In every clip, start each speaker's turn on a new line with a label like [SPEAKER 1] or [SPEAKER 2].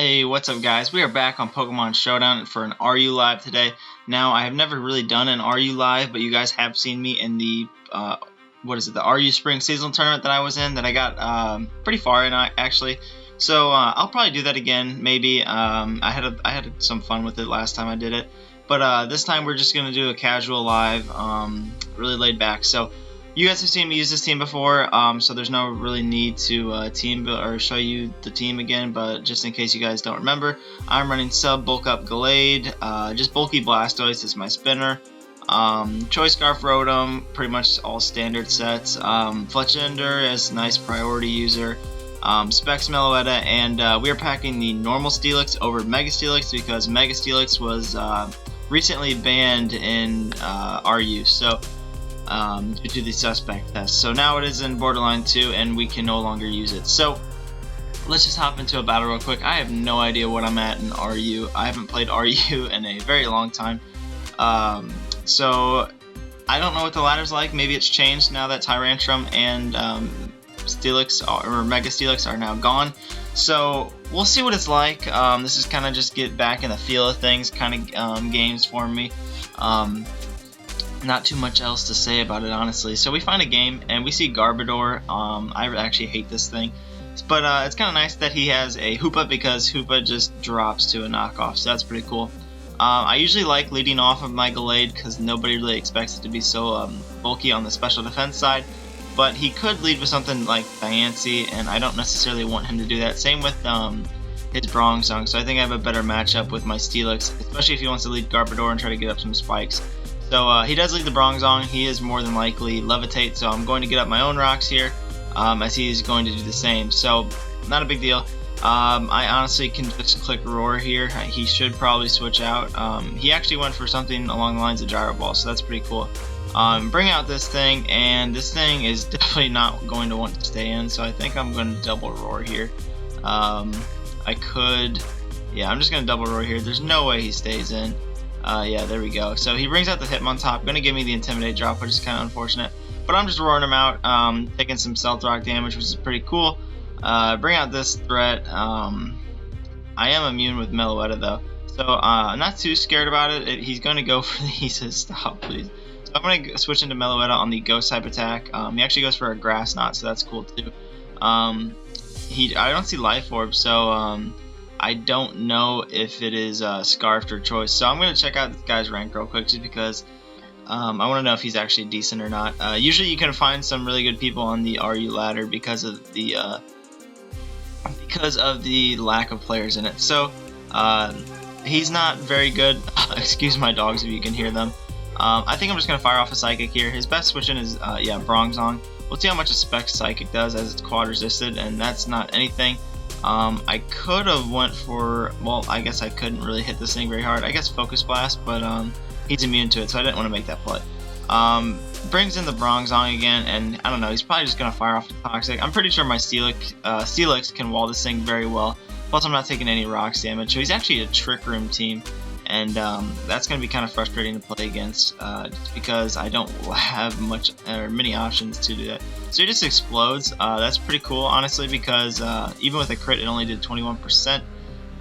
[SPEAKER 1] Hey, what's up guys? We are back on Pokemon Showdown for an RU Live today. Now, I have never really done an RU Live, but you guys have seen me in the, the RU Spring Seasonal Tournament that I was in, that I got pretty far in actually. So, I'll probably do that again, maybe. I had some fun with it last time I did it. But this time we're just going to do a casual live, really laid back. So, you guys have seen me use this team before, so there's no really need to team build or show you the team again, but just in case you guys don't remember, I'm running sub bulk up Gallade, just bulky Blastoise is my spinner, Choice Scarf Rotom, pretty much all standard sets, Fletchender as a nice priority user, Specs Meloetta, and we are packing the normal Steelix over Mega Steelix because Mega Steelix was recently banned in RU, so due to the suspect test. So now it is in Borderline 2 and we can no longer use it. So let's just hop into a battle real quick. I have no idea what I'm at in RU. I haven't played RU in a very long time. So I don't know what the ladder's like. Maybe it's changed now that Tyrantrum and Steelix or Mega Steelix are now gone. So we'll see what it's like. This is kind of just get back in the feel of things kind of games for me. Not too much else to say about it, honestly. So we find a game and we see Garbodor. I actually hate this thing, but it's kind of nice that he has a Hoopa because Hoopa just drops to a knockoff, so that's pretty cool. I usually like leading off of my Gallade because nobody really expects it to be so bulky on the special defense side, but he could lead with something like Diancie, and I don't necessarily want him to do that. Same with his Bronzong, so I think I have a better matchup with my Steelix, especially if he wants to lead Garbodor and try to get up some spikes. So he does lead the Bronzong. He is more than likely Levitate, so I'm going to get up my own rocks here, as he's going to do the same. So not a big deal. I honestly can just click Roar here. He should probably switch out. He actually went for something along the lines of Gyro Ball, so that's pretty cool. Bring out this thing, and this thing is definitely not going to want to stay in, so I think I'm going to double Roar here. I'm just going to double Roar here. There's no way he stays in. Yeah, there we go. So he brings out the Hitmontop, going to give me the Intimidate drop, which is kind of unfortunate. But I'm just roaring him out, taking some Stealth Rock damage, which is pretty cool. Bring out this threat. I am immune with Meloetta, though. So I'm not too scared about it. He's going to go for the... He says, stop, please. So I'm going to switch into Meloetta on the Ghost type attack. He actually goes for a Grass Knot, so that's cool, too. I don't see Life Orb, so... I don't know if it is Scarfed or Choice, so I'm going to check out this guy's rank real quick just because I want to know if he's actually decent or not. Usually you can find some really good people on the RU ladder because of the lack of players in it. So he's not very good. Excuse my dogs if you can hear them. I think I'm just going to fire off a Psychic here. His best switch in is Bronzong. We'll see how much a Spec Psychic does as it's quad resisted, and that's not anything. I could have went for, well, I guess I couldn't really hit this thing very hard. I guess Focus Blast, but he's immune to it, so I didn't want to make that play. Brings in the Bronzong again, and I don't know, he's probably just going to fire off the Toxic. I'm pretty sure my Steelix can wall this thing very well, plus I'm not taking any rocks damage, so he's actually a Trick Room team, and that's going to be kind of frustrating to play against, just because I don't have many options to do that. So he just explodes. That's pretty cool, honestly, because even with a crit, it only did 21%,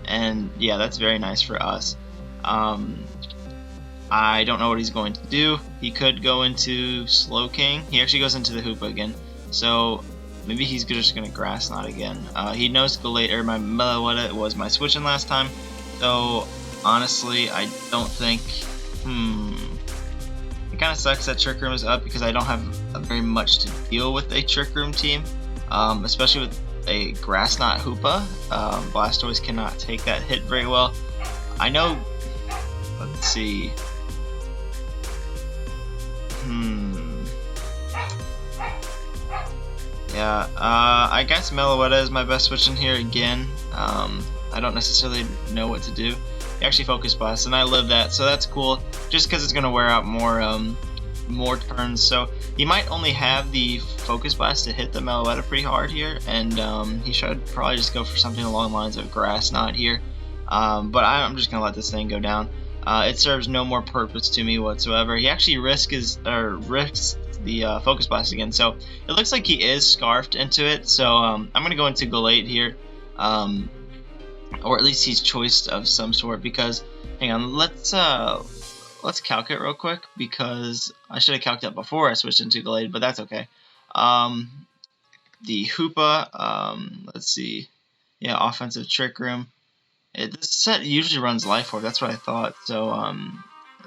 [SPEAKER 1] and yeah, that's very nice for us. I don't know what he's going to do. He could go into Slowking. He actually goes into the Hoopa again, so maybe he's just going to Grass Knot again. He knows Gallade, or my Meloetta was my switching last time, so honestly, I don't think... It kind of sucks that Trick Room is up because I don't have very much to deal with a Trick Room team, especially with a Grass Knot Hoopa. Blastoise cannot take that hit very well. I know... Let's see... Yeah, I guess Meloetta is my best switch in here again. I don't necessarily know what to do. He actually Focus Blast, and I live that, so that's cool. Just because it's going to wear out more turns, so he might only have the Focus Blast to hit the Meloetta pretty hard here, and he should probably just go for something along the lines of Grass Knot here. But I'm just going to let this thing go down. It serves no more purpose to me whatsoever. He actually risks the Focus Blast again, so it looks like he is Scarfed into it, so I'm going to go into Gallade here. or at least he's choiced of some sort. Because hang on, let's calc it real quick, because I should have calced it before I switched into Glade, but that's okay. The Hoopa, let's see, yeah, offensive Trick Room. This set usually runs Life Orb, that's what I thought. So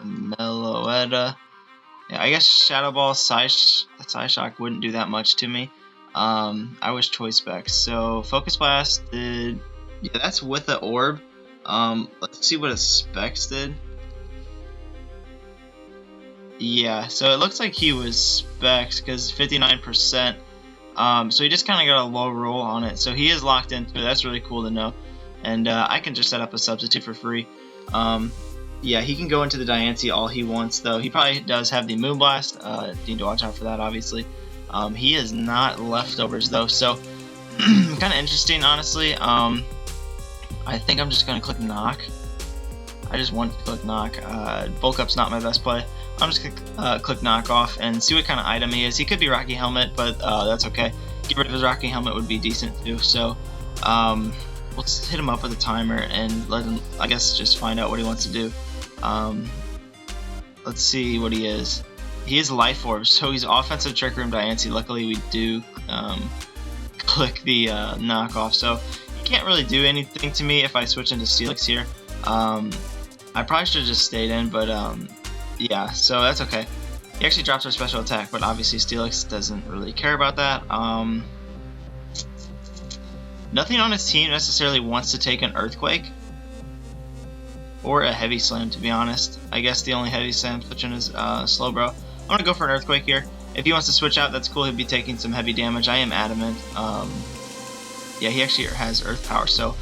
[SPEAKER 1] Meloetta. Yeah, I guess Shadow Ball, Psyshock wouldn't do that much to me. I was Choice Specs. So Focus Blast did, yeah, that's with the Orb. Let's see what a Specs did. Yeah, so it looks like he was Specs because 59%. So he just kind of got a low roll on it. So he is locked into it. That's really cool to know. And I can just set up a substitute for free. Yeah, he can go into the Diancie all he wants, though. He probably does have the Moonblast. Need to watch out for that, obviously. He is not Leftovers, though, so kind of interesting, honestly. I think I'm just going to click Knock. I just want to click Knock. Bulk Up's not my best play. I'm just going to click Knock Off and see what kind of item he is. He could be Rocky Helmet, but that's okay. Get rid of his Rocky Helmet would be decent, too. So let's hit him up with a timer and let him, I guess, just find out what he wants to do. Let's see what he is. He is Life Orb, so he's offensive Trick Room Diancie. Luckily, we do click the knockoff, so he can't really do anything to me if I switch into Steelix here. I probably should have just stayed in, but yeah, so that's okay. He actually drops our special attack, but obviously Steelix doesn't really care about that. Nothing on his team necessarily wants to take an Earthquake or a Heavy Slam, to be honest. I guess the only Heavy Slam switching is Slowbro. I'm going to go for an Earthquake here. If he wants to switch out, that's cool. He'll be taking some heavy damage. I am adamant. Yeah, he actually has Earth Power, so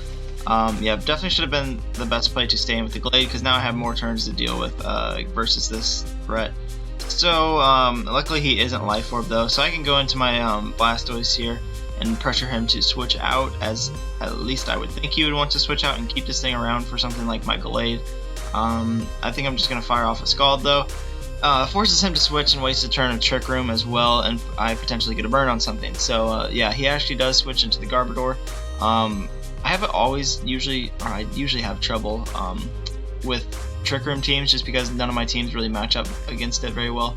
[SPEAKER 1] yeah, definitely should have been the best play to stay in with the Glade, because now I have more turns to deal with versus this threat. So luckily he isn't Life Orb, though, so I can go into my Blastoise here and pressure him to switch out, as at least I would think he would want to switch out and keep this thing around for something like my Glade. I think I'm just going to fire off a Scald, though. Forces him to switch and waste a turn of Trick Room as well, and I potentially get a burn on something. So yeah, he actually does switch into the Garbodor. I usually have trouble with Trick Room teams, just because none of my teams really match up against it very well.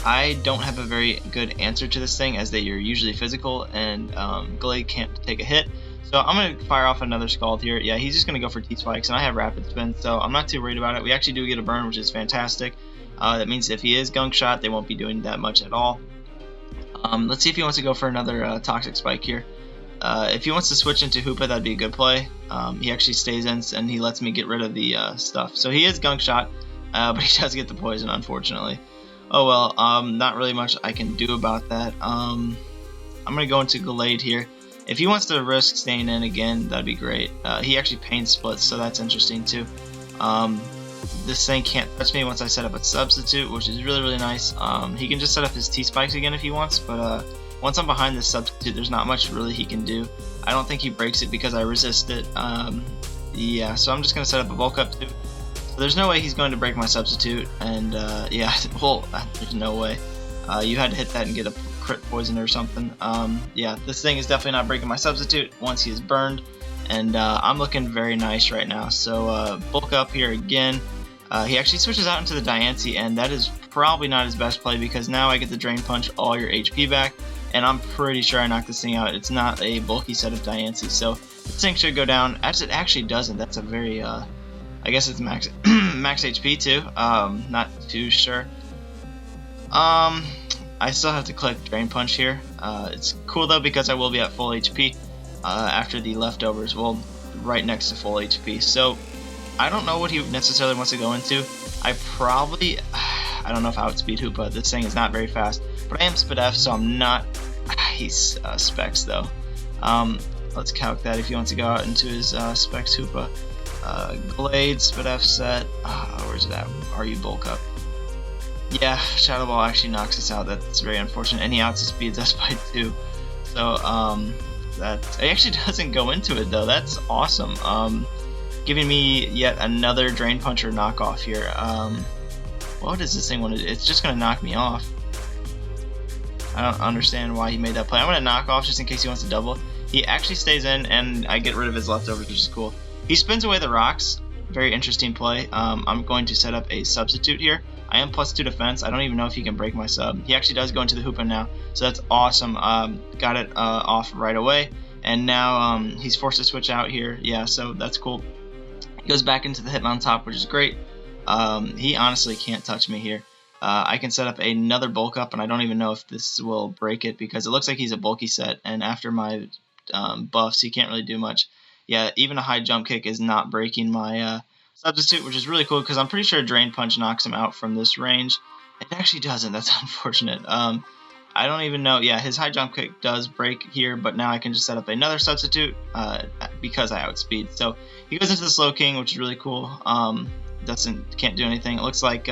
[SPEAKER 1] I don't have a very good answer to this thing, as they are usually physical, and Glade can't take a hit. So I'm going to fire off another Scald here. Yeah, he's just going to go for T-Spikes, and I have Rapid Spin, so I'm not too worried about it. We actually do get a burn, which is fantastic. That means if he is Gunk Shot, they won't be doing that much at all. Let's see if he wants to go for another Toxic Spike here. If he wants to switch into Hoopa, that'd be a good play. He actually stays in, and he lets me get rid of the stuff. So he is Gunk Shot, but he does get the poison, unfortunately. Oh well, not really much I can do about that. I'm going to go into Glade here. If he wants to risk staying in again, that'd be great. He actually Pain Splits, so that's interesting too. This thing can't touch me once I set up a substitute, which is really, really nice. He can just set up his T-Spikes again if he wants, but once I'm behind this substitute, there's not much really he can do. I don't think he breaks it because I resist it. Yeah, so I'm just going to set up a Bulk Up too. So there's no way he's going to break my substitute, and yeah, well, there's no way. You had to hit that and get a crit poison or something. Yeah, this thing is definitely not breaking my substitute once he is burned, and I'm looking very nice right now. So Bulk Up here again. He actually switches out into the Diancie, and that is probably not his best play, because now I get to Drain Punch all your HP back, and I'm pretty sure I knocked this thing out. It's not a bulky set of Diancie, so this thing should go down, as it actually doesn't. That's a very, I guess it's max max HP too. Not too sure. I still have to click Drain Punch here. It's cool though, because I will be at full HP after the Leftovers, well, right next to full HP. So I don't know what he necessarily wants to go into. I don't know if I would speed Hoopa. This thing is not very fast, but I am Spadef, so I'm not. He's Specs though. Let's calc that if he wants to go out into his Specs Hoopa. Glade, Spadef set. Where's it at? Are you Bulk Up? Yeah, Shadow Ball actually knocks us out. That's very unfortunate, and he outspeeds us by 2. So that it actually doesn't go into it though. That's awesome. Giving me yet another Drain Punch or knockoff here. What does this thing want to do? It's just gonna knock me off. I don't understand why he made that play. I'm gonna knock off just in case he wants to double. He actually stays in, and I get rid of his leftovers, which is cool. He spins away the rocks. Very interesting play. I'm going to set up a substitute here. I am +2 defense. I don't even know if he can break my sub. He actually does go into the Hoopa now, so that's awesome. Got it off right away, and now he's forced to switch out here. Yeah, so that's cool. He goes back into the Hitmontop, which is great. He honestly can't touch me here. I can set up another bulk up, and I don't even know if this will break it because it looks like he's a bulky set, and after my buffs, he can't really do much. Yeah, even a high jump kick is not breaking my substitute, which is really cool because I'm pretty sure Drain Punch knocks him out from this range. It actually doesn't. That's unfortunate. I don't even know. Yeah, his high jump kick does break here, but now I can just set up another substitute because I outspeed. So he goes into the Slow King, which is really cool. Can't do anything. It looks like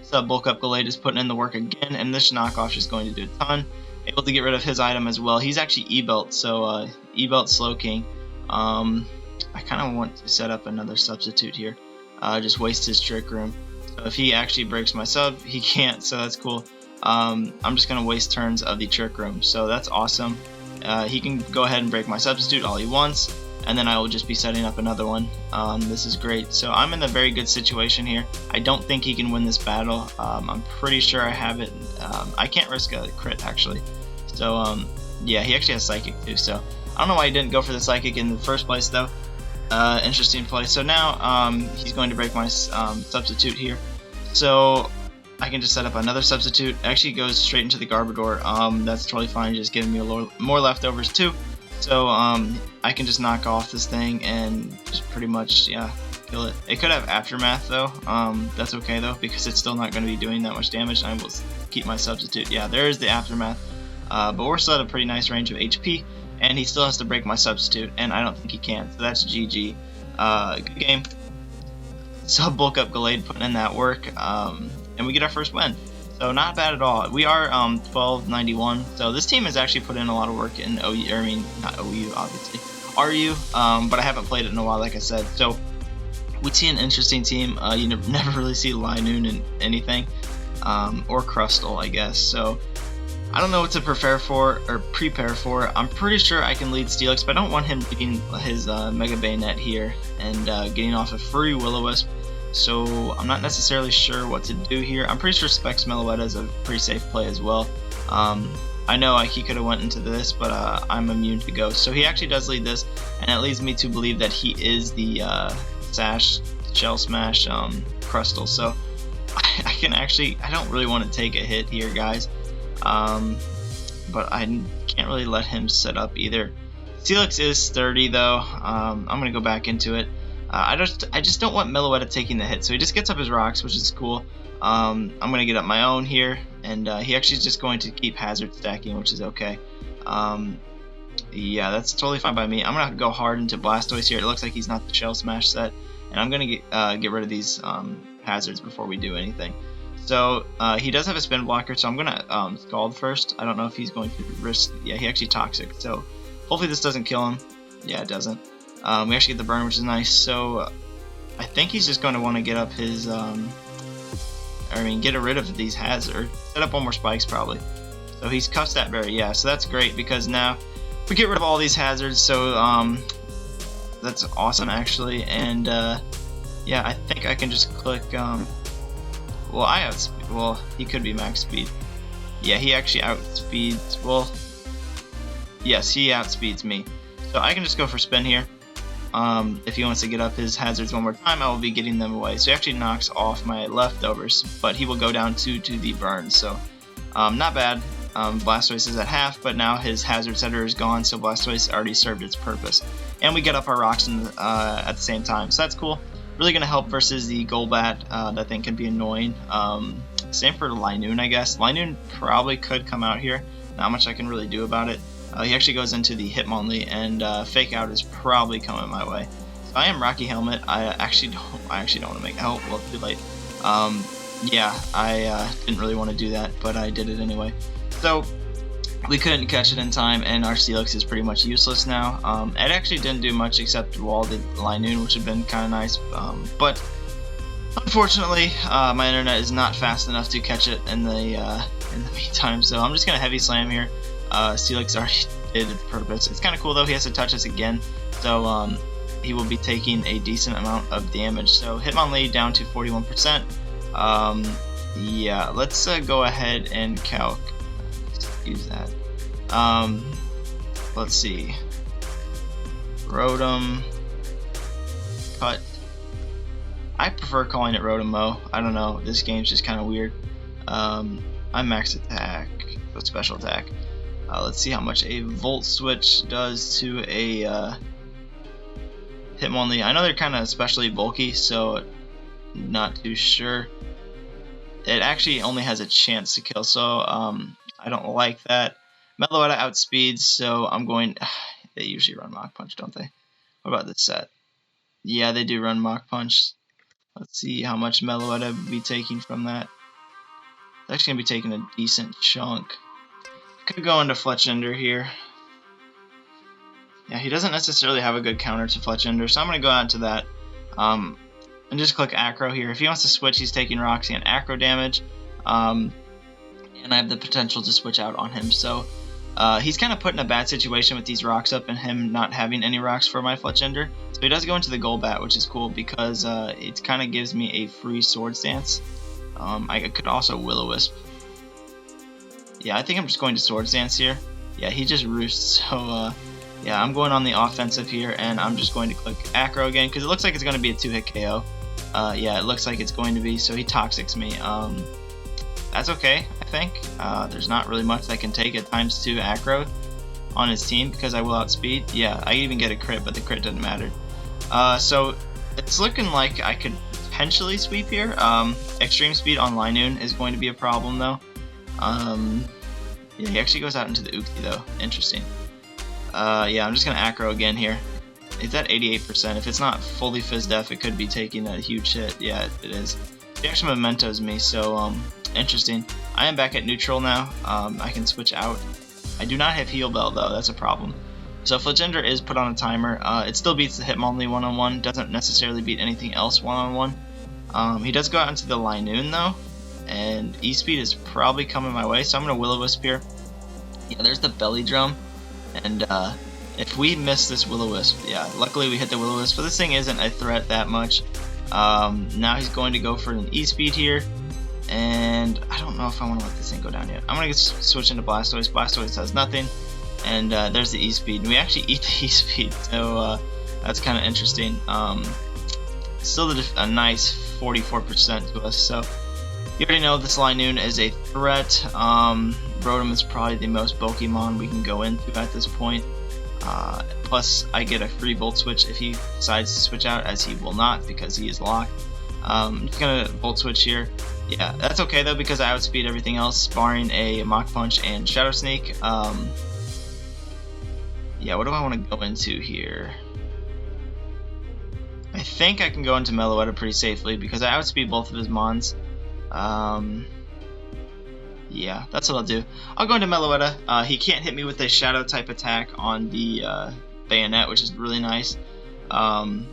[SPEAKER 1] Sub Bulk Up Gallade is putting in the work again, and this knockoff is going to do a ton. Able to get rid of his item as well. He's actually E-Belt, so E-Belt Slow King. I kind of want to set up another substitute here. Just waste his Trick Room. So if he actually breaks my sub, he can't, so that's cool. I'm just going to waste turns of the Trick Room, so that's awesome. He can go ahead and break my substitute all he wants, and then I will just be setting up another one. This is great. So I'm in a very good situation here. I don't think he can win this battle. I'm pretty sure I have it. I can't risk a crit, actually. So, yeah, he actually has Psychic, too, so I don't know why he didn't go for the Psychic in the first place, though. Interesting play. So now he's going to break my substitute here. So I can just set up another substitute. It actually goes straight into the Garbodor. That's totally fine, just giving me more leftovers too. So I can just knock off this thing and just pretty much, yeah, kill it. It could have Aftermath though. That's okay though, because it's still not going to be doing that much damage. I will keep my substitute. Yeah, there is the Aftermath. But we're still at a pretty nice range of HP. And he still has to break my substitute, and I don't think he can, so that's GG. Good game. Sub Bulk Up Gallade putting in that work, and we get our first win. So not bad at all. We are 1291, so this team has actually put in a lot of work in OU, I mean, not OU, obviously, RU, but I haven't played it in a while, like I said. So we see an interesting team. You never really see Linoon in anything, or Crustle, I guess. So I don't know what to prepare for. I'm pretty sure I can lead Steelix, but I don't want him getting his Mega Bayonet here and getting off a free Will-O-Wisp. So I'm not necessarily sure what to do here. I'm pretty sure Specs Meloetta is a pretty safe play as well. I know he could have went into this, but I'm immune to Ghost. So he actually does lead this, and it leads me to believe that he is the Shell Smash Crustle. So I don't really want to take a hit here, guys. But I can't really let him set up either. Steelix is sturdy though. I'm gonna go back into it. I just don't want Meloetta taking the hit, so he just gets up his rocks, which is cool. I'm gonna get up my own here, and he actually is just going to keep hazard stacking, which is okay. Yeah, that's totally fine by me. I'm gonna go hard into Blastoise here. It looks like he's not the Shell Smash set, and I'm gonna get rid of these hazards before we do anything. So he does have a spin blocker, so I'm gonna Scald first. I don't know if he's going to risk. Yeah, he actually Toxic, so hopefully this doesn't kill him. Yeah, it doesn't. We actually get the burn, which is nice. So I think he's just going to want to get up his get rid of these hazards. Set up one more spikes probably. So he's cuffed that berry. Yeah, so that's great because now we get rid of all these hazards. So that's awesome actually. And yeah, I think I can just click. Well, he could be max speed. Yeah, he actually outspeeds. Well, yes, he outspeeds me. So I can just go for spin here. If he wants to get up his hazards one more time, I will be getting them away. So he actually knocks off my leftovers, but he will go down 2 to the burn. So not bad. Blastoise is at half, but now his hazard setter is gone, so Blastoise already served its purpose. And we get up our rocks at the same time, so that's cool. Really going to help versus the Golbat. That thing can be annoying. Same for Linoon, I guess. Linoon probably could come out here. Not much I can really do about it. He actually goes into the Hitmonlee, and Fake Out is probably coming my way. So I am Rocky Helmet. I actually don't want to make. Oh, well, too late. Yeah, I didn't really want to do that, but I did it anyway. So we couldn't catch it in time, and our Steelix is pretty much useless now. It actually didn't do much except wall the Linoon, which would have been kind of nice. But unfortunately, my internet is not fast enough to catch it in the meantime. So I'm just gonna Heavy Slam here. Steelix already defeated its purpose. It's kind of cool though. He has to touch us again, so he will be taking a decent amount of damage. So Hitmonlee down to 41%. Yeah, let's go ahead and calc. Use that. Let's see. Rotom-Cut. I prefer calling it Rotom-Mow. I don't know. This game's just kind of weird. I'm max attack, but special attack. Let's see how much a Volt Switch does to a Hitmonlee. I know they're kind of especially bulky, so not too sure. It actually only has a chance to kill, so I don't like that. Meloetta outspeeds, so I'm going. They usually run Mach Punch, don't they? What about this set? Yeah, they do run Mach Punch. Let's see how much Meloetta would be taking from that. It's actually going to be taking a decent chunk. Could go into Fletchinder here. Yeah, he doesn't necessarily have a good counter to Fletchinder, so I'm going to go out to that. And just click Acro here. If he wants to switch, he's taking Roxy and Acro damage. And I have the potential to switch out on him. So he's kind of put in a bad situation with these rocks up and him not having any rocks for my Fletchinder. So he does go into the Golbat, which is cool because it kind of gives me a free Swords Dance. I could also Will-O-Wisp. Yeah, I think I'm just going to Swords Dance here. Yeah, he just roosts, so yeah, I'm going on the offensive here, and I'm just going to click Acro again, because it looks like it's going to be a 2-hit KO. Yeah, it looks like it's going to be, so he Toxics me. That's okay, I think. There's not really much that can take at times 2 Acro on his team, because I will outspeed. Yeah, I even get a crit, but the crit doesn't matter. So it's looking like I could potentially sweep here. Extreme Speed on Linoon is going to be a problem, though. Yeah, he actually goes out into the Uxie, though. Interesting. Yeah, I'm just going to Acro again here. It's at 88%. If it's not fully Fizz Def, it could be taking a huge hit. Yeah, it is. He actually Mementos me, so interesting. I am back at neutral now. I can switch out. I do not have Heal Bell, though. That's a problem. So Fletchinder is put on a timer. It still beats the Hitmonlee one-on-one. Doesn't necessarily beat anything else one-on-one. He does go out into the Linoon, though. And E-Speed is probably coming my way, so I'm going to Will-O-Wisp here. Yeah, there's the Belly Drum. And if we miss this Will-O-Wisp, yeah, luckily we hit the Will-O-Wisp, but this thing isn't a threat that much. Now he's going to go for an E-Speed here. And I don't know if I want to let this thing go down yet. I'm going to switch into Blastoise. Blastoise does nothing. And there's the E-Speed. And we actually eat the E-Speed, so that's kind of interesting. Still a nice 44% to us, so you already know this Linoon is a threat. Rotom is probably the most Pokemon we can go into at this point. Plus, I get a free Volt Switch if he decides to switch out, as he will not because he is locked. I'm just going to Volt Switch here. Yeah, that's okay though because I outspeed everything else, barring a Mach Punch and Shadow Sneak. Yeah, what do I want to go into here? I think I can go into Meloetta pretty safely because I outspeed both of his Mons. Yeah, that's what I'll do. I'll go into Meloetta. He can't hit me with a Shadow type attack on the Bayonet, which is really nice. And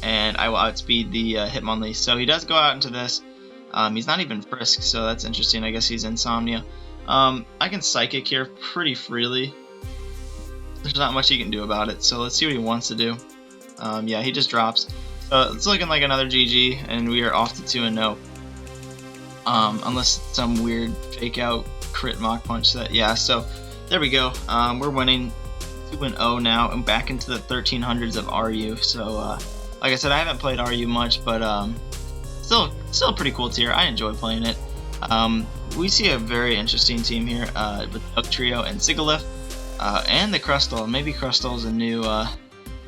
[SPEAKER 1] I will outspeed the Hitmonlee. So he does go out into this. He's not even Frisk, so that's interesting. I guess he's Insomnia. I can Psychic here pretty freely. There's not much he can do about it, so let's see what he wants to do. Yeah, he just drops. So it's looking like another GG, and we are off to 2-0. Unless some weird fake out crit Mach Punch set. Yeah, so there we go. We're winning 2-0 now, and back into the 1300s of RU. So like I said, I haven't played RU much, but still a pretty cool tier. I enjoy playing it. We see a very interesting team here with Dugtrio and Sigilyph, and the Crustle. Maybe Crustle is a new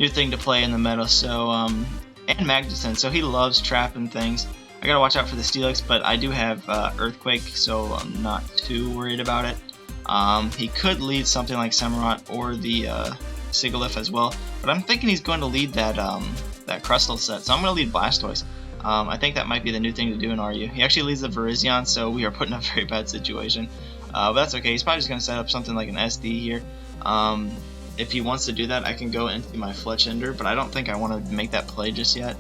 [SPEAKER 1] thing to play in the meta. So and Magnuson. So he loves trapping things. I gotta watch out for the Steelix, but I do have Earthquake, so I'm not too worried about it. He could lead something like Samurott or the Sigilyph as well, but I'm thinking he's going to lead that Crustle set, so I'm going to lead Blastoise. I think that might be the new thing to do in RU. He actually leads the Virizion, so we are put in a very bad situation. But that's okay. He's probably just going to set up something like an SD here. If he wants to do that, I can go into my Fletchinder, but I don't think I want to make that play just yet.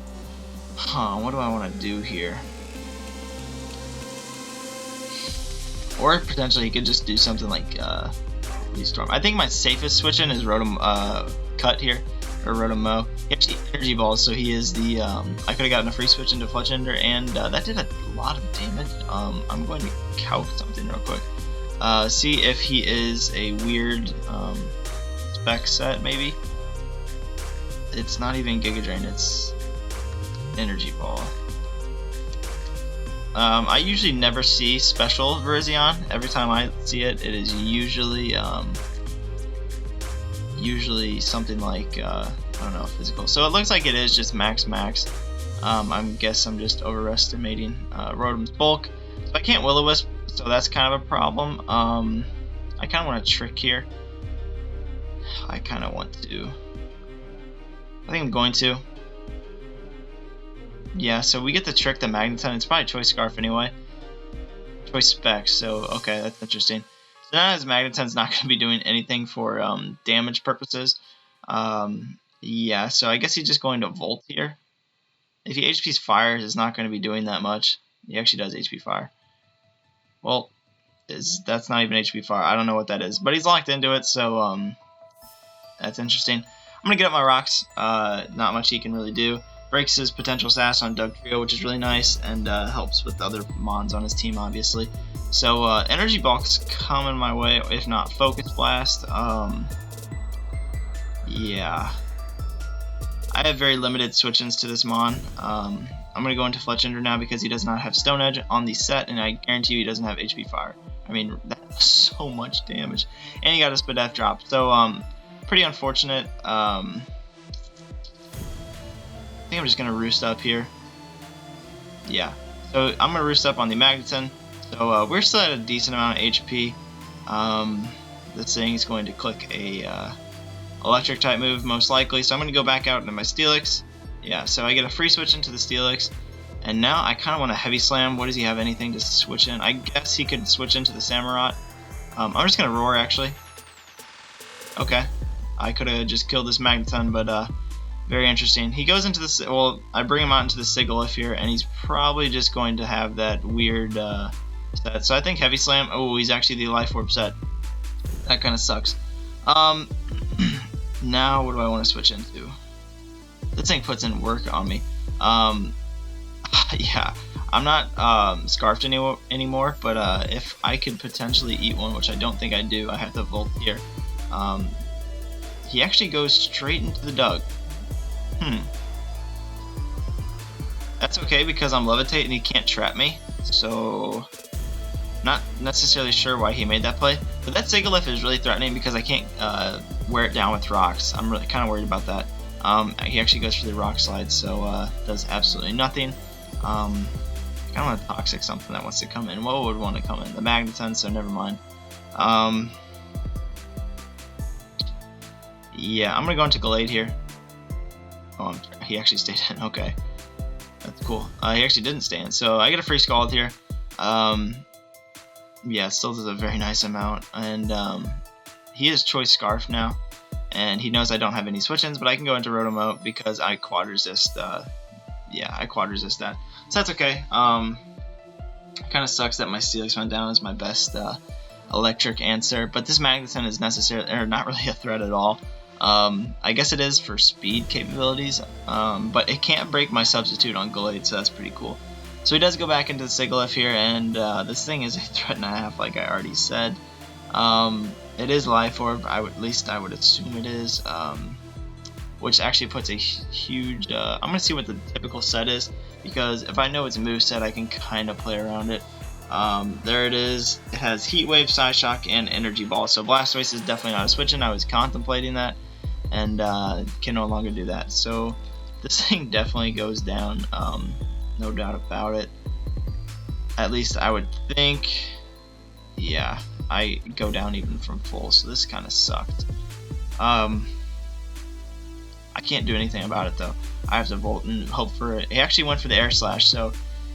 [SPEAKER 1] What do I want to do here? Or potentially he could just do something like Storm. I think my safest switch in is Rotom-Cut here, or Rotom-Mow. He actually energy balls, so he is the. I could have gotten a free switch into Fletchender, and that did a lot of damage. I'm going to calc something real quick. See if he is a weird spec set, maybe. It's not even Giga Drain, it's Energy Ball. I usually never see special Virizion. Every time I see it, it is usually something like I don't know, physical. So it looks like it is just max. I guess I'm just overestimating Rotom's bulk. So I can't Will-O-Wisp, so that's kind of a problem. I kind of want to trick here. I think I'm going to. Yeah, so we get to trick the Magneton. It's probably Choice Scarf anyway. Choice Specs, so okay, that's interesting. So now his Magneton's not going to be doing anything for damage purposes. Yeah, so I guess he's just going to Volt here. If he HP's Fire, it's not going to be doing that much. He actually does HP Fire. Well, that's not even HP Fire. I don't know what that is, but he's locked into it, so that's interesting. I'm going to get up my rocks. Not much he can really do. Breaks his potential sass on Dugtrio, which is really nice, and helps with the other mons on his team, obviously. So Energy Bulk's coming my way, if not Focus Blast. Yeah. I have very limited switch-ins to this mon. I'm going to go into Fletchender now because he does not have Stone Edge on the set, and I guarantee you he doesn't have HP Fire. I mean, that's so much damage. And he got a Spadef drop, so pretty unfortunate. I think I'm just going to roost up here. Yeah. So I'm going to roost up on the Magneton. So we're still at a decent amount of HP. This thing is going to click a electric type move most likely. So I'm going to go back out into my Steelix. Yeah, so I get a free switch into the Steelix. And now I kind of want a Heavy Slam. What does he have anything to switch in? I guess he could switch into the Samurott. I'm just going to Roar actually. Okay. I could have just killed this Magneton, but very interesting. He goes into the, well, I bring him out into the Sigilyph here, and he's probably just going to have that weird set. So I think Heavy Slam. Oh, he's actually the Life Orb set. That kind of sucks. Now what do I want to switch into? This thing puts in work on me. Yeah, I'm not scarfed anymore, but if I could potentially eat one, which I don't think I do, I have to Volt here. He actually goes straight into the Dug. That's okay because I'm Levitate and he can't trap me, so not necessarily sure why he made that play. But that Sigilyph is really threatening because I can't wear it down with rocks. I'm really kind of worried about that. He actually goes for the Rock Slide, so does absolutely nothing. I kind of want to Toxic something that wants to come in. What would want to come in? The Magneton, so never mind. Yeah, I'm going to go into Gallade here. Oh, he actually stayed in. Okay. That's cool. He actually didn't stay in, so I get a free Scald here. Yeah, it still does a very nice amount. And he is Choice Scarf now. And he knows I don't have any switch-ins, but I can go into Rotom-Mow because I quad resist. Yeah, I quad resist that. So that's okay. Kind of sucks that my Steelix went down as my best electric answer. But this Magneton is necessarily, or not really a threat at all. I guess it is for speed capabilities, but it can't break my substitute on Gallade, so that's pretty cool. So he does go back into the Sigilyph here, and this thing is a threat and a half, like I already said. It is Life Orb, at least I would assume it is, which actually puts a huge, I'm going to see what the typical set is, because if I know its moveset, I can kind of play around it. There it is. It has Heat Wave, Psyshock, and Energy Ball, so Blastoise is definitely not a switch-in. I was contemplating that, and can no longer do that. So this thing definitely goes down, no doubt about it. At least I would think. Yeah, I go down even from full, so this kind of sucked. I can't do anything about it though. I have to Volt and hope for it. He actually went for the Air Slash, so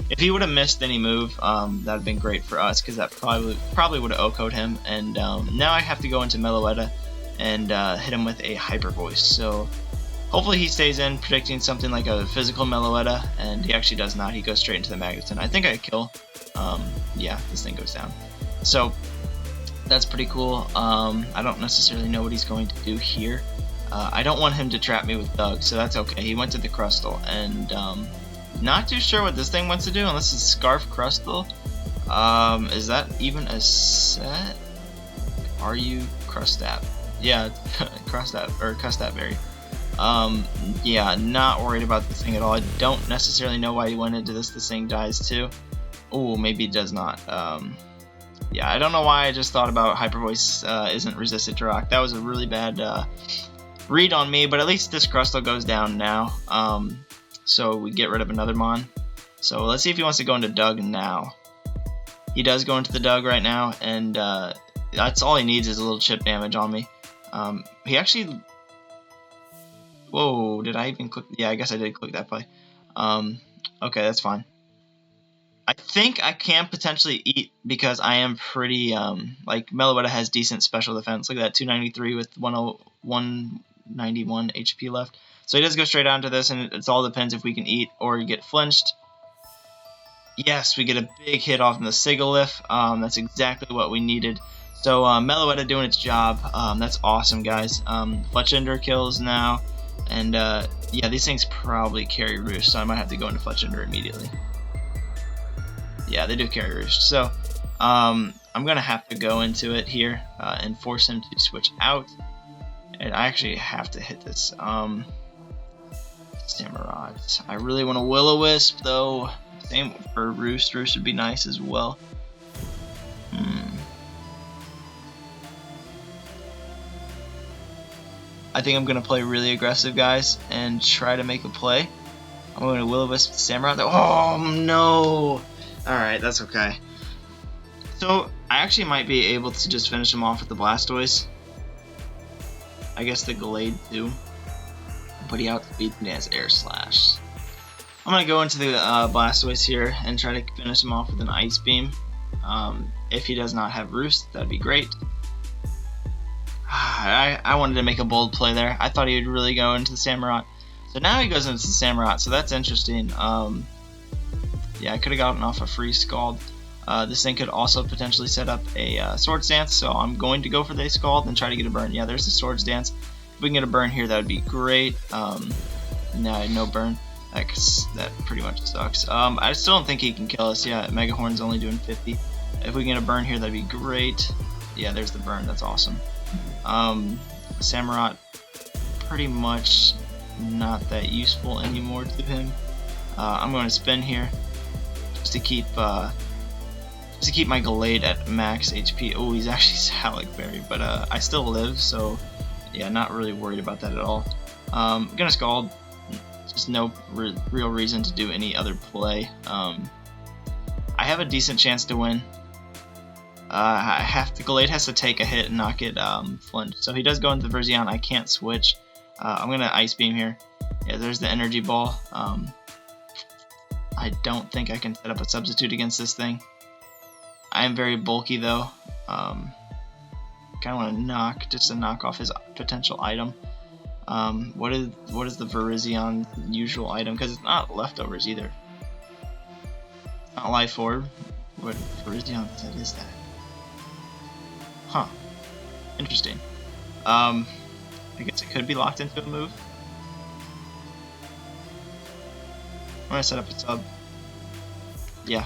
[SPEAKER 1] if he would have missed any move, that would have been great for us, because that probably would have OHKO'd him. And now I have to go into Meloetta and hit him with a Hyper Voice. So hopefully he stays in, predicting something like a physical Meloetta, and he actually does not. He goes straight into the Magneton. I think I kill. Yeah, this thing goes down. So That's pretty cool. I don't necessarily know what he's going to do here. I don't want him to trap me with Doug, so that's okay. He went to the Crustle, and not too sure what this thing wants to do unless it's Scarf Crustle. Is that even a set? Are you Crustab? Yeah, Crustab or Custap Berry. Yeah, not worried about this thing at all. I don't necessarily know why he went into this. This thing dies too. Oh, maybe it does not. Yeah, I don't know why I just thought about Hyper Voice isn't resistant to rock. That was a really bad read on me, but at least this Crustle goes down now. So we get rid of another Mon. So let's see if he wants to go into Doug now. He does go into the Doug right now, and that's all he needs is a little chip damage on me. He actually... Whoa, did I even click? Yeah, I guess I did click that play. Okay, that's fine. I think I can potentially eat because I am pretty, like, Meloetta has decent special defense. Look at that, 293 with 191 HP left. So he does go straight onto this, and it all depends if we can eat or get flinched. Yes, we get a big hit off in the Sigilyph. That's exactly what we needed. So Meloetta doing its job. That's awesome, guys. Fletchinder kills now. And yeah, these things probably carry Roost, so I might have to go into Fletchinder immediately. Yeah, they do carry Roost. So I'm going to have to go into it here and force him to switch out. And I actually have to hit this Samurott. I really want a Will-O-Wisp, though. Same for Roost. Roost would be nice as well. I think I'm going to play really aggressive, guys, and try to make a play. I'm going to Will-O-Wisp Samurott. Oh, no! Alright, that's okay. So, I actually might be able to just finish him off with the Blastoise. I guess the Gallade, too. But he outspeeds me as Air Slash. I'm going to go into the Blastoise here and try to finish him off with an Ice Beam. If he does not have Roost, that'd be great. I wanted to make a bold play there. I thought he would really go into the Samurott. So now he goes into the Samurott, so that's interesting. Yeah, I could have gotten off a free Scald. This thing could also potentially set up a Swords Dance, so I'm going to go for the Scald and try to get a burn. Yeah, there's the Swords Dance. If we can get a burn here, that would be great. No burn. That pretty much sucks. I still don't think he can kill us. Yeah, Mega Horn's only doing 50. If we can get a burn here, that'd be great. Yeah, there's the burn. That's awesome. Samurott, pretty much not that useful anymore to him. I'm going to spin here just to keep my Gallade at max HP. Oh, he's actually Salic Berry, but I still live, so yeah, not really worried about that at all. I'm gonna Scald. Just no real reason to do any other play. I have a decent chance to win. Gallade has to take a hit and not get flinched. So he does go into the Verzion. I can't switch. I'm gonna Ice Beam here. Yeah, there's the Energy Ball. I don't think I can set up a substitute against this thing. I am very bulky though. Kind of want to knock off his potential item. What is the Virizion usual item? Because it's not leftovers either. It's not Life Orb. What Virizion set is that? Huh. Interesting. I guess it could be locked into a move. I'm gonna set up a sub. Yeah.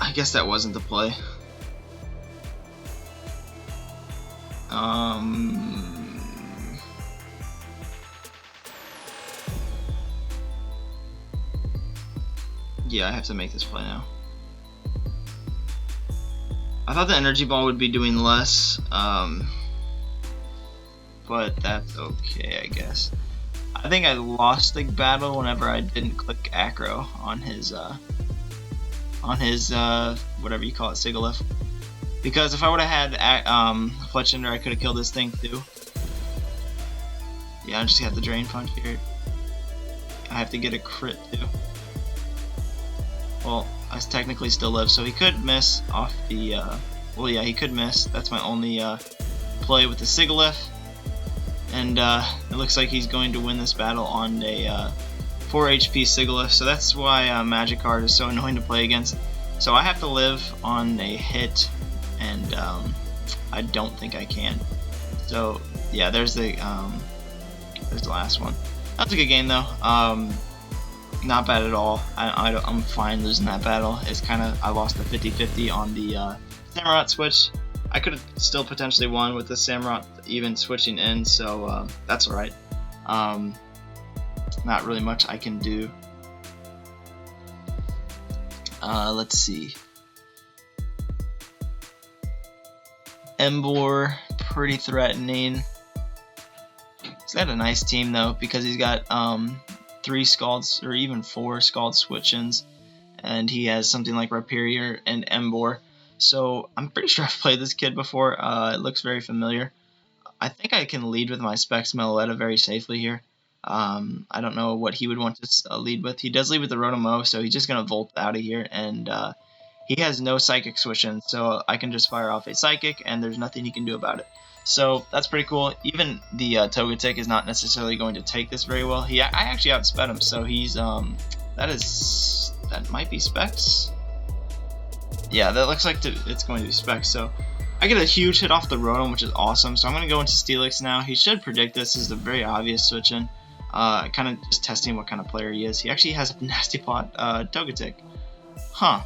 [SPEAKER 1] I guess that wasn't the play. Yeah, I have to make this play now. I thought the Energy Ball would be doing less, but that's okay, I guess. I think I lost the battle whenever I didn't click Acro on his whatever you call it, Sigilyph. Because if I would have had Fletchinder, I could have killed this thing too. Yeah, I just have the Drain Punch here. I have to get a crit too. Well, I technically still live, so he could miss off the, well yeah, he could miss. That's my only play with the Sigilyph. And it looks like he's going to win this battle on a 4 HP Sigilyph, so that's why Magikarp is so annoying to play against. So I have to live on a hit, and I don't think I can. So yeah, there's the last one. That was a good game though. Not bad at all. I'm fine losing that battle. It's kind of, I lost the 50-50 on the Samurott switch. I could have still potentially won with the Samurott even switching in, so that's alright. Not really much I can do. Let's see. Emboar, pretty threatening. He's got a nice team though, because he's got 3 Scalds, or even 4 Scald switch-ins, and he has something like Rhyperior and Emboar. So I'm pretty sure I've played this kid before. It looks very familiar. I think I can lead with my Specs Meloetta very safely here. I don't know what he would want to lead with. He does lead with the Rotom-Mow, so he's just going to Volt out of here, and he has no Psychic switch-ins, so I can just fire off a Psychic, and there's nothing he can do about it. So that's pretty cool. Even the Togetic is not necessarily going to take this very well. I actually outsped him, so he's that might be Specs. Yeah, that looks like it's going to be Specs. So I get a huge hit off the Rotom, which is awesome. So I'm going to go into Steelix now. He should predict this. This is a very obvious switch in. Kind of just testing what kind of player he is. He actually has a Nasty Plot Togetic. Huh.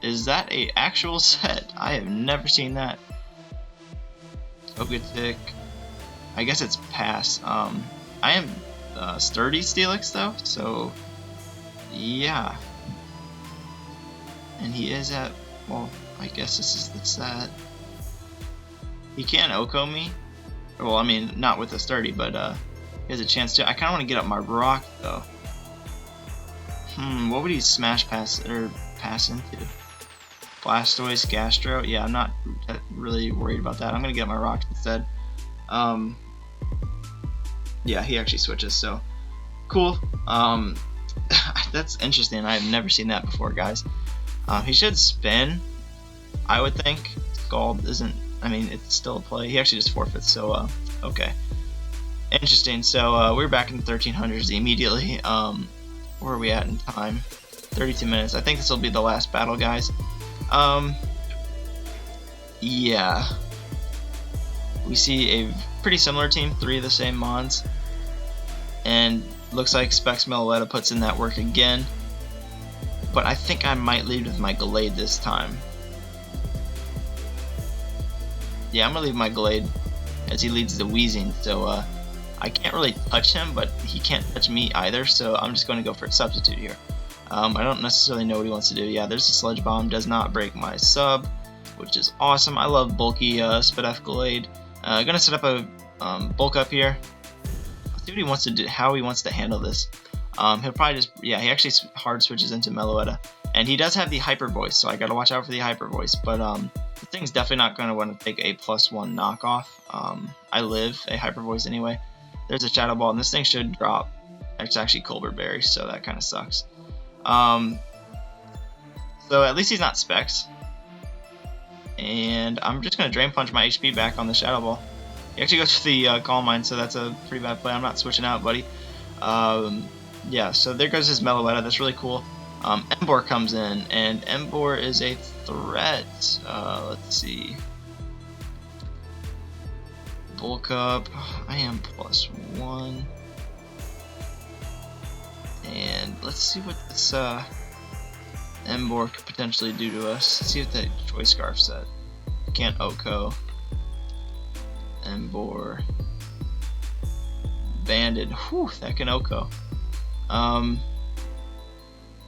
[SPEAKER 1] Is that a actual set? I have never seen that. Togetic. I guess it's pass. I am sturdy Steelix though, so yeah. And he is at, well, I guess this is the set. He can OHKO me. Well, I mean, not with a sturdy, but he has a chance to. I kind of want to get up my rock though. What would he smash pass or pass into? Blastoise, Gastro. Yeah, I'm not really worried about that. I'm gonna get my rocks instead. Yeah, he actually switches, so cool. That's interesting. I've never seen that before, guys. He should spin, I would think. Scald isn't. I mean, it's still a play. He actually just forfeits, so okay. Interesting. So we're back in the 1300s immediately. Where are we at in time? 32 minutes. I think this will be the last battle, guys. Yeah. We see a pretty similar team, 3 of the same mons. And looks like Specs Meloetta puts in that work again. But I think I might lead with my Gallade this time. Yeah, I'm going to leave my Gallade as he leads the Weezing. So I can't really touch him, but he can't touch me either. So I'm just going to go for a substitute here. I don't necessarily know what he wants to do. Yeah, there's a Sludge Bomb. Does not break my sub, which is awesome. I love bulky Spidef Gallade. Gonna set up a bulk up here. Let's see what he wants to do, how he wants to handle this. He'll probably just, yeah, he actually hard switches into Meloetta. And he does have the Hyper Voice, so I gotta watch out for the Hyper Voice. But the thing's definitely not gonna want to take a +1 knockoff. I live a Hyper Voice anyway. There's a Shadow Ball, and this thing should drop. It's actually Colbert Berry, so that kind of sucks. So at least he's not Specs. And I'm just gonna Drain Punch my HP back on the Shadow Ball. He actually goes for the Calm Mind, so that's a pretty bad play. I'm not switching out, buddy. Yeah, so there goes his Meloetta. That's really cool. Emboar comes in, and Emboar is a threat. Let's see. Bulk up. I am +1. And let's see what this Emboar could potentially do to us. Let's see what that Choice Scarf said. Can't OHKO. Emboar. Banded. Whew, that can OHKO.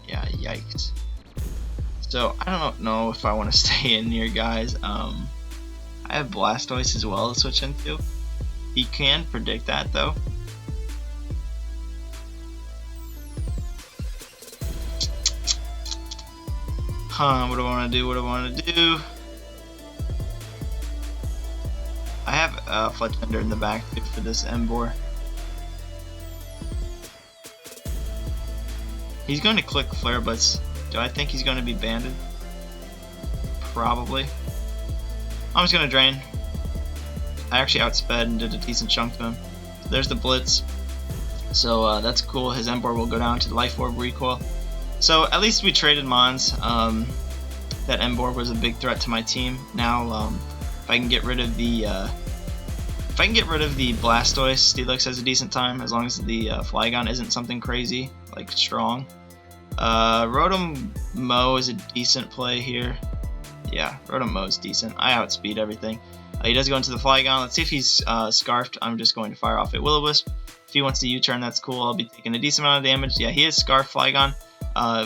[SPEAKER 1] Yeah, yikes. So I don't know if I want to stay in here, guys. I have Blastoise as well to switch into. He can predict that though. What do I want to do? What do I want to do? I have Fletchender in the back too for this Emboar. He's going to click Flare Blitz. Do I think he's going to be banded? Probably. I'm just going to Drain. I actually outsped and did a decent chunk to him. There's the Blitz. So that's cool. His Emboar will go down to the Life Orb recoil. So at least we traded Mons. That Emboar was a big threat to my team. Now, if I can get rid of the Blastoise, Steelix has a decent time as long as the Flygon isn't something crazy like strong. Rotom-Mow is a decent play here. Yeah, Rotom-Mow is decent. I outspeed everything. He does go into the Flygon. Let's see if he's Scarfed. I'm just going to fire off at Will-O-Wisp. If he wants to U-turn, that's cool. I'll be taking a decent amount of damage. Yeah, he is Scarfed Flygon.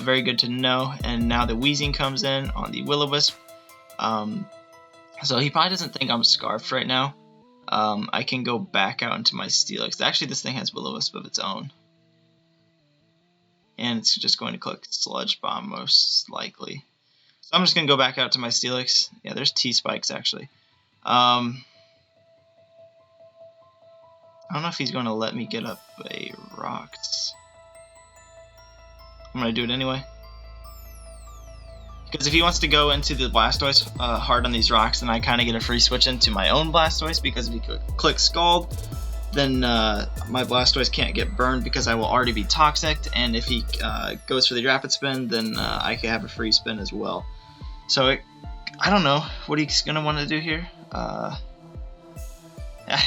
[SPEAKER 1] Very good to know. And now the Weezing comes in on the Will-O-Wisp. So he probably doesn't think I'm Scarfed right now. I can go back out into my Steelix. Actually, this thing has Will-O-Wisp of its own. And it's just going to click Sludge Bomb most likely. So I'm just going to go back out to my Steelix. Yeah, there's T-Spikes actually. I don't know if he's going to let me get up a Rocks. I'm going to do it anyway. Because if he wants to go into the Blastoise hard on these rocks, then I kind of get a free switch into my own Blastoise, because if he clicks Scald, then my Blastoise can't get burned because I will already be Toxic, and if he goes for the Rapid Spin, then I can have a free spin as well. So I don't know what he's going to want to do here. I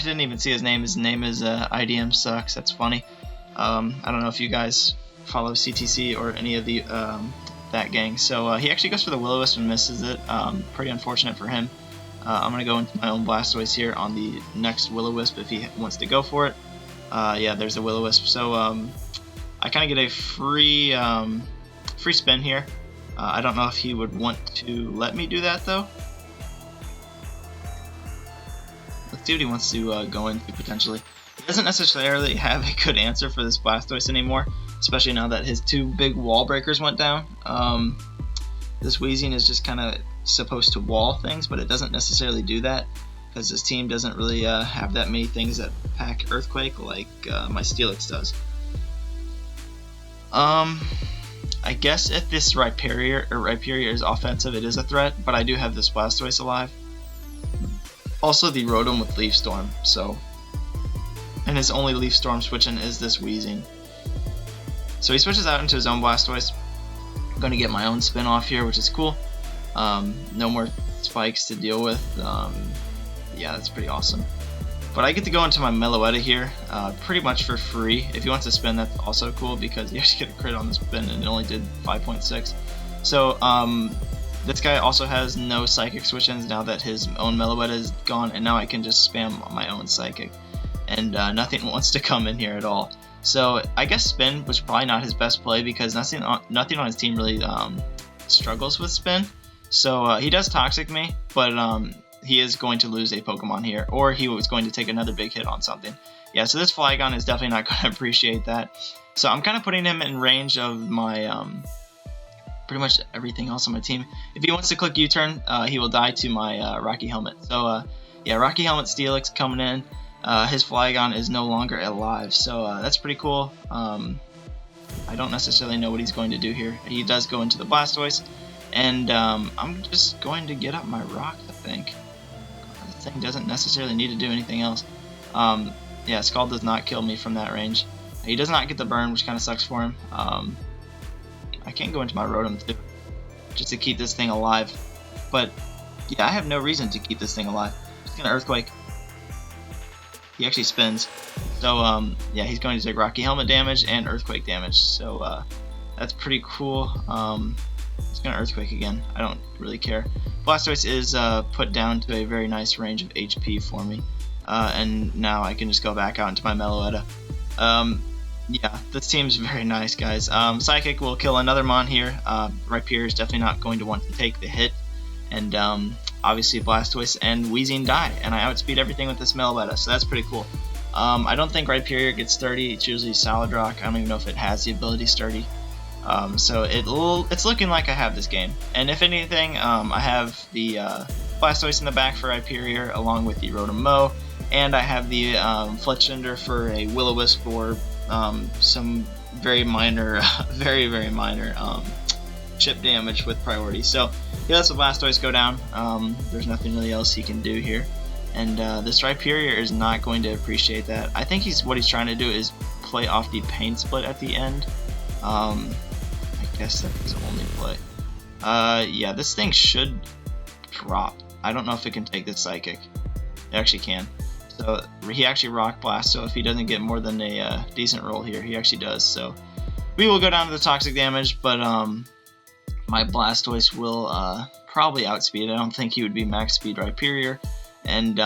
[SPEAKER 1] didn't even see his name. His name is IDM Sucks. That's funny. I don't know if you guys follow CTC or any of the that gang. So he actually goes for the Will-O-Wisp and misses it. Pretty unfortunate for him. I'm going to go into my own Blastoise here on the next Will-O-Wisp if he wants to go for it. Yeah, there's the Will-O-Wisp. So I kind of get a free spin here. I don't know if he would want to let me do that though. Let's see what he wants to go into potentially. He doesn't necessarily have a good answer for this Blastoise anymore, especially now that his two big wall breakers went down. This Weezing is just kind of supposed to wall things, but it doesn't necessarily do that because his team doesn't really have that many things that pack Earthquake like my Steelix does. I guess if this Rhyperior is offensive, it is a threat, but I do have this Blastoise alive. Also the Rotom with Leaf Storm, so, and his only Leaf Storm switching is this Weezing. So he switches out into his own Blastoise. I'm going to get my own spin off here, which is cool. No more spikes to deal with. Yeah, that's pretty awesome. But I get to go into my Meloetta here pretty much for free. If he wants to spin, that's also cool because you actually get a crit on the spin and it only did 5.6. So this guy also has no Psychic switch-ins now that his own Meloetta is gone, and now I can just spam my own Psychic. And nothing wants to come in here at all. So I guess spin was probably not his best play because nothing on his team really struggles with spin. So he does Toxic me, but he is going to lose a Pokemon here, or he was going to take another big hit on something. Yeah, so this Flygon is definitely not going to appreciate that. So I'm kind of putting him in range of my pretty much everything else on my team. If he wants to click U-turn, he will die to my Rocky Helmet. So yeah, Rocky Helmet Steelix coming in. His Flygon is no longer alive, so that's pretty cool. I don't necessarily know what he's going to do here. He does go into the Blastoise, and I'm just going to get up my Rocks, I think. This thing doesn't necessarily need to do anything else. Yeah, Scald does not kill me from that range. He does not get the burn, which kind of sucks for him. I can go into my Rotom too, just to keep this thing alive. But yeah, I have no reason to keep this thing alive. Just gonna Earthquake. He actually spins. So yeah, he's going to take Rocky Helmet damage and Earthquake damage. So that's pretty cool. He's going to Earthquake again. I don't really care. Blastoise is put down to a very nice range of HP for me. And now I can just go back out into my Meloetta. Yeah, this team's very nice, guys. Psychic will kill another Mon here. Rhyperior is definitely not going to want to take the hit. And obviously Blastoise and Weezing die, and I outspeed everything with this Meloetta, so that's pretty cool. I don't think Rhyperior gets Sturdy. It's usually Solid Rock. I don't even know if it has the ability Sturdy. So it's looking like I have this game. And if anything, I have the Blastoise in the back for Rhyperior, along with the Rotom-Mow, and I have the Fletchinder for a Will-O-Wisp or some very minor, very minor chip damage with priority. So he lets the Blastoise go down. There's nothing really else he can do here, and this Rhyperior is not going to appreciate that. I think what he's trying to do is play off the Pain Split at the end. I guess that's his only play. Yeah, this thing should drop. I don't know if it can take this Psychic. It actually can. So he actually Rock Blast, so if he doesn't get more than a decent roll here, he actually does. So we will go down to the Toxic damage, but my Blastoise will probably outspeed. I don't think he would be max speed Rhyperior, and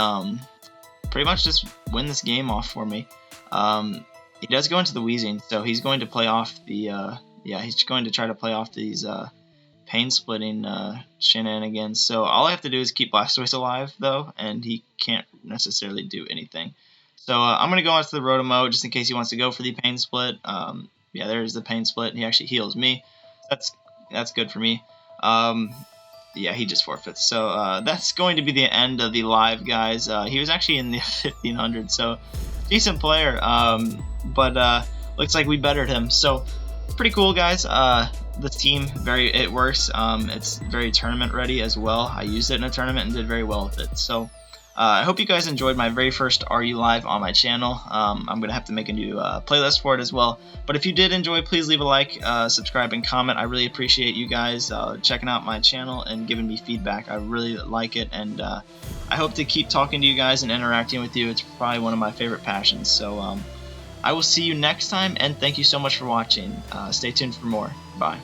[SPEAKER 1] pretty much just win this game off for me. He does go into the Weezing, so he's going to play off the he's going to try to play off these pain splitting shenanigans. So all I have to do is keep Blastoise alive though, and he can't necessarily do anything. So I'm gonna go on to the Rotom-Mow just in case he wants to go for the pain split. Yeah, there's the pain split. He actually heals me. That's good for me. Yeah, he just forfeits. So that's going to be the end of the live, guys. He was actually in the 1500, so decent player. But looks like we bettered him. So pretty cool, guys. The team, it works. It's very tournament ready as well. I used it in a tournament and did very well with it. So I hope you guys enjoyed my very first RU Live on my channel. I'm going to have to make a new playlist for it as well. But if you did enjoy, please leave a like, subscribe, and comment. I really appreciate you guys checking out my channel and giving me feedback. I really like it, and I hope to keep talking to you guys and interacting with you. It's probably one of my favorite passions. So I will see you next time, and thank you so much for watching. Stay tuned for more. Bye.